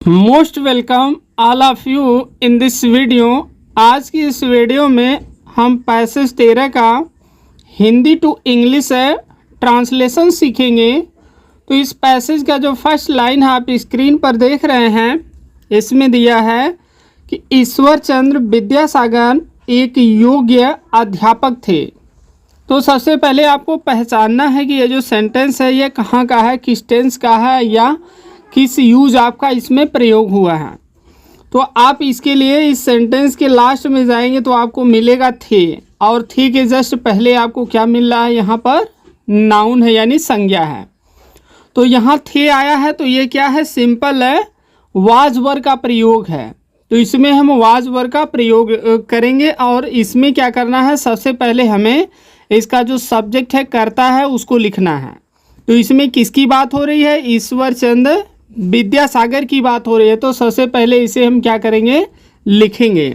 Most welcome all of you in this video. आज की इस वीडियो में हम पैसेज 13 का हिंदी टू इंग्लिश ट्रांसलेशन सीखेंगे। तो इस पैसेज का जो फर्स्ट लाइन है आप स्क्रीन पर देख रहे हैं, इसमें दिया है कि ईश्वर चंद्र विद्यासागर एक योग्य अध्यापक थे। तो सबसे पहले आपको पहचानना है कि ये जो सेंटेंस है ये कहाँ का है, किस टेंस का है या किस यूज आपका इसमें प्रयोग हुआ है। तो आप इसके लिए इस सेंटेंस के लास्ट में जाएंगे तो आपको मिलेगा थे, और थे के जस्ट पहले आपको क्या मिल रहा है, यहाँ पर नाउन है यानी संज्ञा है। तो यहाँ थे आया है तो ये क्या है, सिंपल है, वाज वर्ब का प्रयोग है। तो इसमें हम वाज वर्ब का प्रयोग करेंगे और इसमें क्या करना है, सबसे पहले हमें इसका जो सब्जेक्ट है कर्ता है उसको लिखना है। तो इसमें किसकी बात हो रही है, ईश्वर चंद्र विद्यासागर की बात हो रही है। तो सबसे पहले इसे हम क्या करेंगे, लिखेंगे।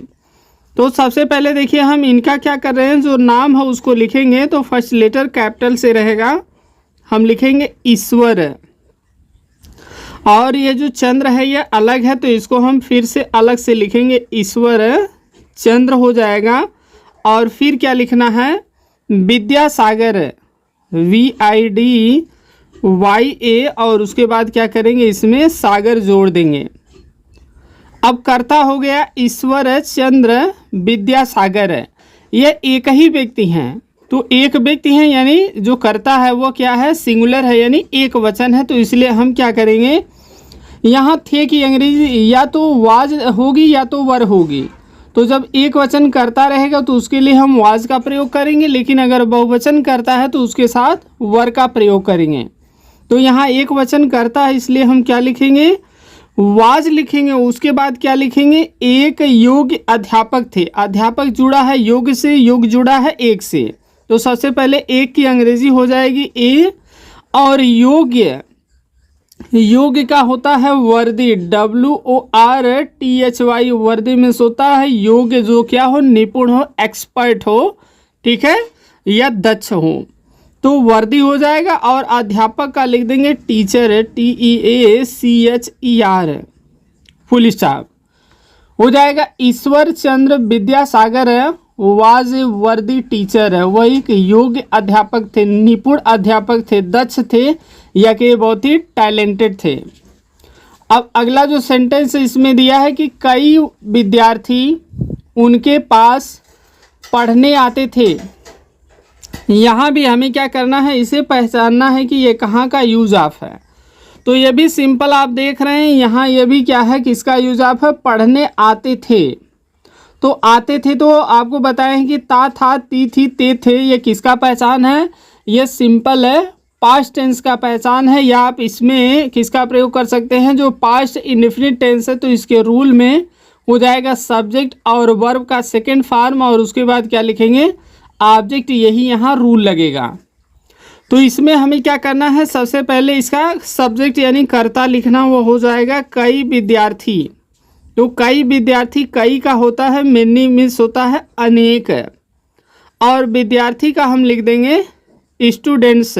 तो सबसे पहले देखिए हम इनका क्या कर रहे हैं, जो नाम है उसको लिखेंगे। तो फर्स्ट लेटर कैपिटल से रहेगा, हम लिखेंगे ईश्वर, और ये जो चंद्र है ये अलग है तो इसको हम फिर से अलग से लिखेंगे, ईश्वर चंद्र हो जाएगा। और फिर क्या लिखना है, विद्यासागर, VIDYA, और उसके बाद क्या करेंगे, इसमें सागर जोड़ देंगे। अब कर्ता हो गया ईश्वर चंद्र विद्यासागर, ये एक ही व्यक्ति हैं। तो एक व्यक्ति हैं यानी जो कर्ता है वो क्या है, सिंगुलर है यानी एक वचन है। तो इसलिए हम क्या करेंगे, यहाँ थे की अंग्रेजी या तो वाज होगी या तो वर होगी। तो जब एक वचन करता रहेगा तो उसके लिए हम वाज का प्रयोग करेंगे, लेकिन अगर बहुवचन करता है तो उसके साथ वर का प्रयोग करेंगे। तो यहाँ एक वचन करता है इसलिए हम क्या लिखेंगे, वाज लिखेंगे। उसके बाद क्या लिखेंगे, एक योग्य अध्यापक थे। अध्यापक जुड़ा है योग से, योग जुड़ा है एक से। तो सबसे पहले एक की अंग्रेजी हो जाएगी ए, और योग्य, योग्य का होता है वर्दी, WORTHY, वर्दी में होता है योग्य, जो क्या हो, निपुण हो, एक्सपर्ट हो, ठीक है, या दक्ष हो। तो वर्दी हो जाएगा। और अध्यापक का लिख देंगे टीचर, TEACHER, फुल स्टॉप हो जाएगा। ईश्वर चंद्र विद्यासागर वाज ए वर्दी टीचर, वह एक योग्य अध्यापक थे, निपुण अध्यापक थे, दक्ष थे, या कि बहुत ही टैलेंटेड थे। अब अगला जो सेंटेंस इसमें दिया है कि कई विद्यार्थी उनके पास पढ़ने आते थे। यहाँ भी हमें क्या करना है, इसे पहचानना है कि ये कहाँ का यूज ऑफ है। तो ये भी सिंपल आप देख रहे हैं, यहाँ ये भी क्या है, किसका यूज ऑफ है, पढ़ने आते थे। तो आते थे तो आपको बताएं कि ता, था, ती, थी, ते, थे, ये किसका पहचान है, ये सिंपल है, पास्ट टेंस का पहचान है। या आप इसमें किसका प्रयोग कर सकते हैं, जो पास्ट इंडेफिनिट टेंस है तो इसके रूल में हो जाएगा सब्जेक्ट और वर्ब का सेकेंड फॉर्म, और उसके बाद क्या लिखेंगे, ऑब्जेक्ट, यही यहाँ रूल लगेगा। तो इसमें हमें क्या करना है, सबसे पहले इसका सब्जेक्ट यानी कर्ता लिखना, वो हो जाएगा कई विद्यार्थी। तो कई विद्यार्थी, कई का होता है मेनी, मीन्स होता है अनेक, और विद्यार्थी का हम लिख देंगे स्टूडेंट्स।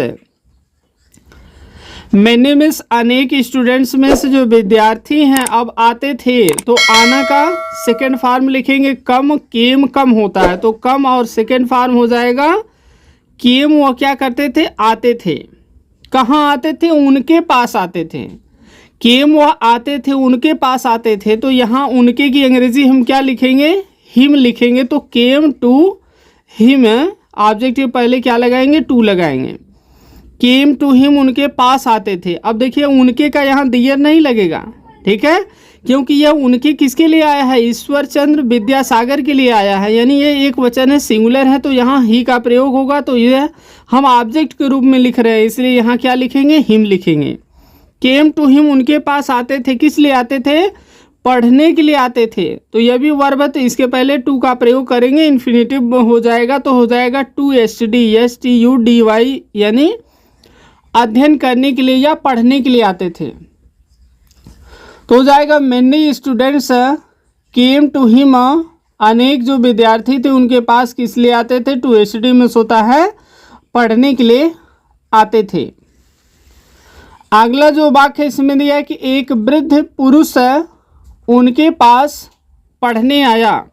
मैंने मीन्स अनेक, स्टूडेंट्स में से जो विद्यार्थी हैं। अब आते थे तो आना का सेकेंड फॉर्म लिखेंगे कम, केम कम होता है तो कम, और सेकेंड फॉर्म हो जाएगा केम। वो क्या करते थे, आते थे। कहाँ आते थे, उनके पास आते थे। केम वो आते थे, उनके पास आते थे। तो यहाँ उनके की अंग्रेजी हम क्या लिखेंगे, हिम लिखेंगे। तो केम टू हिम, ऑब्जेक्ट के पहले क्या लगाएंगे, टू लगाएंगे। केम टू हिम, उनके पास आते थे। अब देखिए उनके का यहाँ दियर नहीं लगेगा, ठीक है, क्योंकि यह उनके किसके लिए आया है, ईश्वर चंद्र विद्यासागर के लिए आया है, यानी ये एक वचन है, सिंगुलर है, तो यहाँ ही का प्रयोग होगा। तो यह हम ऑब्जेक्ट के रूप में लिख रहे हैं, इसलिए यहाँ क्या लिखेंगे, हिम लिखेंगे। केम टू हिम, उनके पास आते थे, किस लिए आते थे, पढ़ने के लिए आते थे। तो यह भी वर्ब है तो इसके पहले टू का प्रयोग करेंगे, इन्फिनेटिव हो जाएगा। तो हो जाएगा टू STUDY, यानी अध्ययन करने के लिए या पढ़ने के लिए आते थे। तो हो जाएगा many students came to him, अनेक जो विद्यार्थी थे उनके पास किस लिए आते थे, टू STD में होता है पढ़ने के लिए आते थे। अगला जो वाक्य इसमें दिया है कि एक वृद्ध पुरुष उनके पास पढ़ने आया।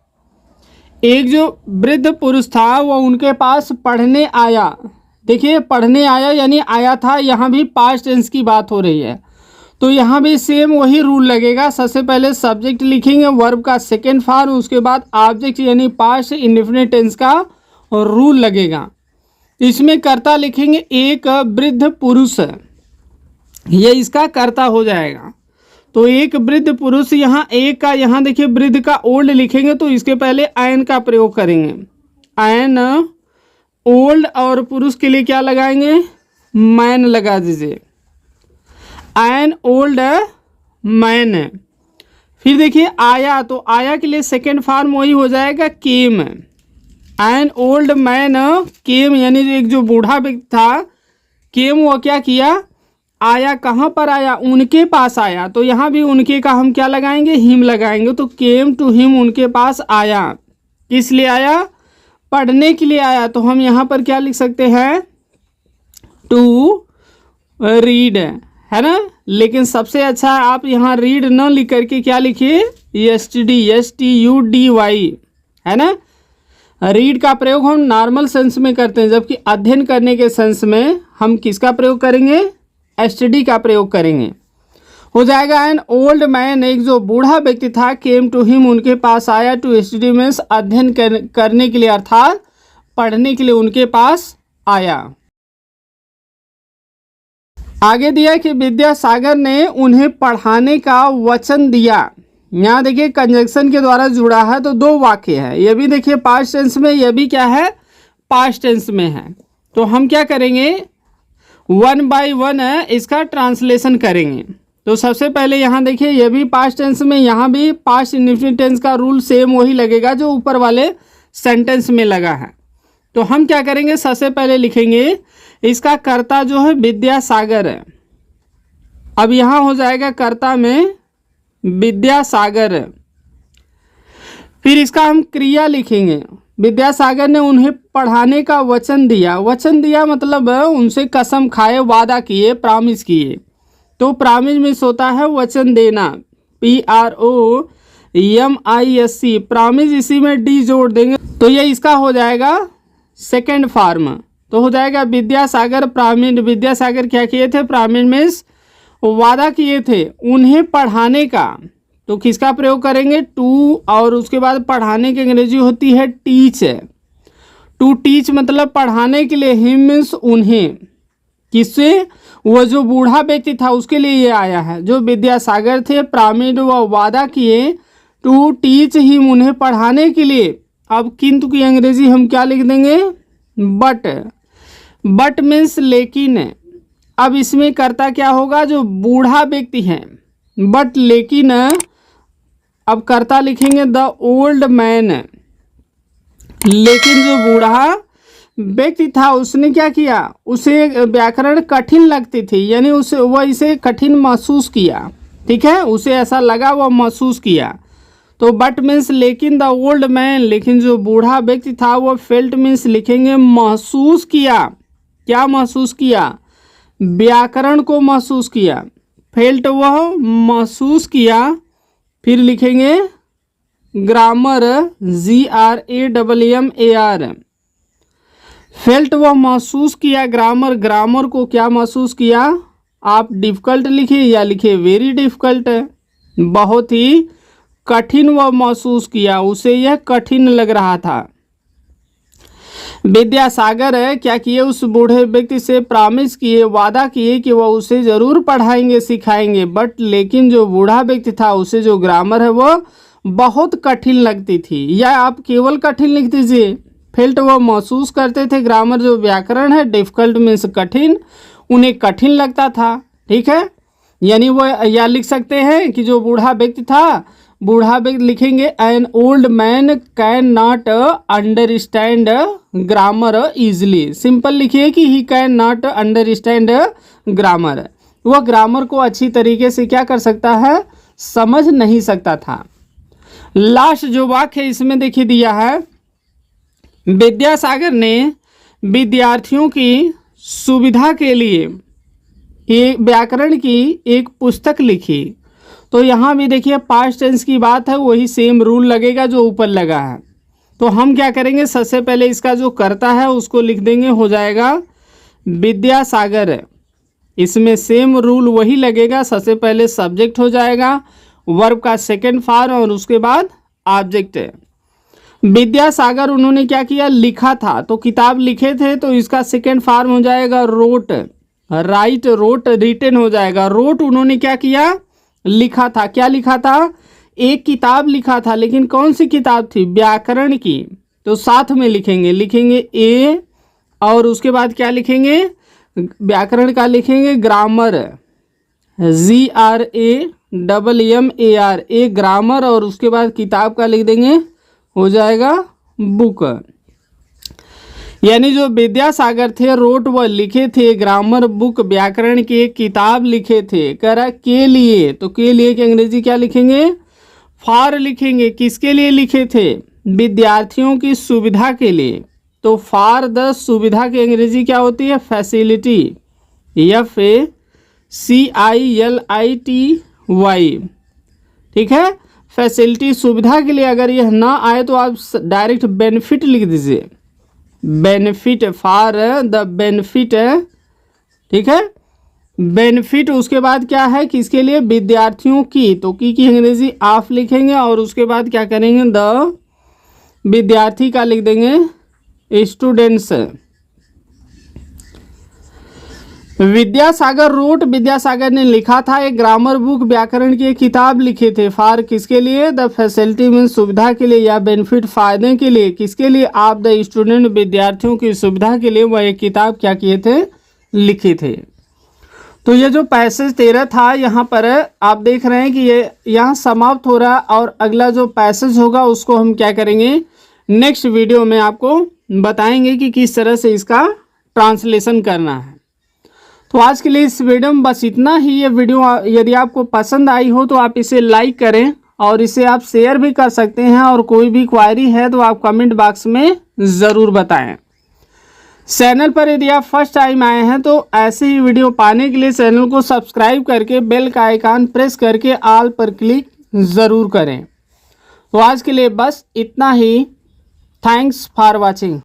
एक जो वृद्ध पुरुष था वो उनके पास पढ़ने आया। देखिए पढ़ने आया यानी आया था, यहाँ भी पास्ट टेंस की बात हो रही है, तो यहाँ भी सेम वही रूल लगेगा। सबसे पहले सब्जेक्ट लिखेंगे, वर्ब का सेकेंड फॉर्म, उसके बाद ऑब्जेक्ट यानी पास्ट इंडेफिनिट टेंस का रूल लगेगा। इसमें कर्ता लिखेंगे एक वृद्ध पुरुष, ये इसका कर्ता हो जाएगा। तो एक वृद्ध पुरुष, यहाँ एक का, यहाँ देखिए वृद्ध का ओल्ड लिखेंगे तो इसके पहले एन का प्रयोग करेंगे, एन ओल्ड, और पुरुष के लिए क्या लगाएंगे, मैन लगा दीजिए, एन ओल्ड मैन। फिर देखिए आया, तो आया के लिए सेकेंड फॉर्म वही हो जाएगा केम, एन ओल्ड मैन केम, यानी एक जो बूढ़ा व्यक्ति था केम, वो क्या किया, आया। कहाँ पर आया, उनके पास आया, तो यहाँ भी उनके का हम क्या लगाएंगे, हिम लगाएंगे, तो केम टू हिम, उनके पास आया। किस लिए आया, पढ़ने के लिए आया, तो हम यहाँ पर क्या लिख सकते हैं, टू रीड, है ना। लेकिन सबसे अच्छा आप यहाँ रीड न लिख करके क्या लिखिए, STUDY, है ना। रीड का प्रयोग हम नॉर्मल सेंस में करते हैं, जबकि अध्ययन करने के सेंस में हम किसका प्रयोग करेंगे, STD का प्रयोग करेंगे। हो जाएगा एन ओल्ड मैन, एक जो बूढ़ा व्यक्ति था, केम टू हिम, उनके पास आया, टू STD मीन्स अध्ययन करने के लिए, अर्थात पढ़ने के लिए उनके पास आया। आगे दिया कि विद्यासागर ने उन्हें पढ़ाने का वचन दिया। यहाँ देखिए कंजंक्शन के द्वारा जुड़ा है, तो दो वाक्य है, ये भी देखिए पास्ट टेंस में, ये भी क्या है, पास्ट टेंस में है। तो हम क्या करेंगे, वन बाय वन इसका ट्रांसलेशन करेंगे। तो सबसे पहले यहाँ देखिए ये भी पास्ट टेंस में, यहाँ भी पास्ट इंडेफिनिट टेंस का रूल सेम वही लगेगा जो ऊपर वाले सेंटेंस में लगा है। तो हम क्या करेंगे, सबसे पहले लिखेंगे इसका कर्ता जो है विद्यासागर है। अब यहाँ हो जाएगा कर्ता में विद्यासागर, फिर इसका हम क्रिया लिखेंगे, विद्यासागर ने उन्हें पढ़ाने का वचन दिया। वचन दिया मतलब उनसे कसम खाए, वादा किए, प्रॉमिस किए। तो प्रॉमिस में होता है वचन देना, PROMISE, प्रॉमिस, इसी में डी जोड़ देंगे तो ये इसका हो जाएगा सेकेंड फॉर्म। तो हो जाएगा विद्यासागर प्रॉमिस, विद्यासागर क्या किए थे, प्रॉमिस मीन्स वादा किए थे उन्हें पढ़ाने का। तो किसका प्रयोग करेंगे, टू, और उसके बाद पढ़ाने की अंग्रेजी होती है टीच। टू टीच मतलब पढ़ाने के लिए, हिम मीन्स उन्हें, किससे, वो जो बूढ़ा व्यक्ति था उसके लिए ये आया है। जो विद्यासागर थे प्रॉमिस्ड, वो वादा किए, टू टीच हिम, उन्हें पढ़ाने के लिए। अब किंतु की अंग्रेजी हम क्या लिख देंगे, बट। बट मीन्स लेकिन। अब इसमें कर्ता क्या होगा, जो बूढ़ा व्यक्ति है, बट लेकिन। अब कर्ता लिखेंगे द ओल्ड मैन, लेकिन जो बूढ़ा व्यक्ति था उसने क्या किया, उसे व्याकरण कठिन लगती थी, यानी उसे वह इसे कठिन महसूस किया, ठीक है, उसे ऐसा लगा, वह महसूस किया। तो बट मीन्स लेकिन, द ओल्ड मैन, लेकिन जो बूढ़ा व्यक्ति था वो फेल्ट मीन्स लिखेंगे महसूस किया। क्या महसूस किया, व्याकरण को महसूस किया, फेल्ट वह महसूस किया। फिर लिखेंगे ग्रामर, GRAMMAR, फेल्ट वह महसूस किया ग्रामर, ग्रामर को क्या महसूस किया, आप डिफ़िकल्ट लिखिए या लिखिए वेरी डिफ़िकल्ट, बहुत ही कठिन वह महसूस किया, उसे यह कठिन लग रहा था। विद्यासागर क्या किए, उस बूढ़े व्यक्ति से प्रॉमिस किए, वादा किए कि वह उसे ज़रूर पढ़ाएंगे, सिखाएंगे। बट लेकिन जो बूढ़ा व्यक्ति था उसे जो ग्रामर है वो बहुत कठिन लगती थी, या आप केवल कठिन लिख दीजिए। फेल्ट वह महसूस करते थे, ग्रामर जो व्याकरण है, डिफ़िकल्ट मीन्स कठिन, उन्हें कठिन लगता था, ठीक है। यानी वो या लिख सकते हैं कि जो बूढ़ा व्यक्ति था, बूढ़ा व्यक्ति लिखेंगे an old man can not understand grammar easily, simple लिखिए कि he can not understand grammar, वह ग्रामर को अच्छी तरीके से क्या कर सकता है, समझ नहीं सकता था। लास्ट जो वाक्य इसमें देखिए दिया है, विद्यासागर ने विद्यार्थियों की सुविधा के लिए एक व्याकरण की एक पुस्तक लिखी। तो यहाँ भी देखिए पास्ट टेंस की बात है, वही सेम रूल लगेगा जो ऊपर लगा है। तो हम क्या करेंगे, सबसे पहले इसका जो कर्ता है उसको लिख देंगे, हो जाएगा विद्यासागर। इसमें सेम रूल वही लगेगा, सबसे पहले सब्जेक्ट हो जाएगा, वर्ब का सेकंड फॉर्म और उसके बाद ऑब्जेक्ट है। विद्यासागर उन्होंने क्या किया, लिखा था, तो किताब लिखे थे, तो इसका सेकंड फॉर्म हो जाएगा रोट। राइट, रोट रिटन हो जाएगा। रोट उन्होंने क्या किया, लिखा था। क्या लिखा था, एक किताब लिखा था, लेकिन कौन सी किताब थी, व्याकरण की। तो साथ में लिखेंगे ए, और उसके बाद क्या लिखेंगे, व्याकरण का लिखेंगे ग्रामर, GRAMMAR, ए ग्रामर, और उसके बाद किताब का लिख देंगे, हो जाएगा बुक। यानी जो विद्यासागर थे रोट व लिखे थे, ग्रामर बुक व्याकरण की एक किताब लिखे थे, करा के लिए, तो के लिए की अंग्रेजी क्या लिखेंगे, फॉर लिखेंगे। किसके लिए लिखे थे, विद्यार्थियों की सुविधा के लिए। तो फॉर द सुविधा की अंग्रेजी क्या होती है, फैसिलिटी, FACILITY। ठीक है, फैसिलिटी सुविधा के लिए। अगर यह ना आए तो आप डायरेक्ट बेनिफिट लिख दीजिए, बेनिफिट, फॉर द बेनिफिट। ठीक है, बेनिफिट। उसके बाद क्या है, किसके लिए, विद्यार्थियों की, तो की अंग्रेजी ऑफ लिखेंगे, और उसके बाद क्या करेंगे, द विद्यार्थी का लिख देंगे स्टूडेंट्स। विद्यासागर रोट, विद्यासागर ने लिखा था एक ग्रामर बुक, व्याकरण की एक किताब लिखे थे, फॉर किसके लिए, द फैसिलिटी मीन सुविधा के लिए, या बेनिफिट फायदे के लिए, किसके लिए, आप द स्टूडेंट विद्यार्थियों की सुविधा के लिए वह एक किताब क्या किए थे, लिखे थे। तो ये जो पैसेज 13 था यहाँ पर आप देख रहे हैं कि ये यहाँ समाप्त हो रहा है, और अगला जो पैसेज होगा उसको हम क्या करेंगे, नेक्स्ट वीडियो में आपको बताएंगे कि किस तरह से इसका ट्रांसलेशन करना है। तो आज के लिए इस वीडियो में बस इतना ही। ये वीडियो यदि आपको पसंद आई हो तो आप इसे लाइक करें, और इसे आप शेयर भी कर सकते हैं, और कोई भी क्वायरी है तो आप कमेंट बॉक्स में ज़रूर बताएं। चैनल पर यदि आप फर्स्ट टाइम आए हैं तो ऐसे ही वीडियो पाने के लिए चैनल को सब्सक्राइब करके बेल का आइकन प्रेस करके ऑल पर क्लिक ज़रूर करें। तो आज के लिए बस इतना ही। Thanks for watching.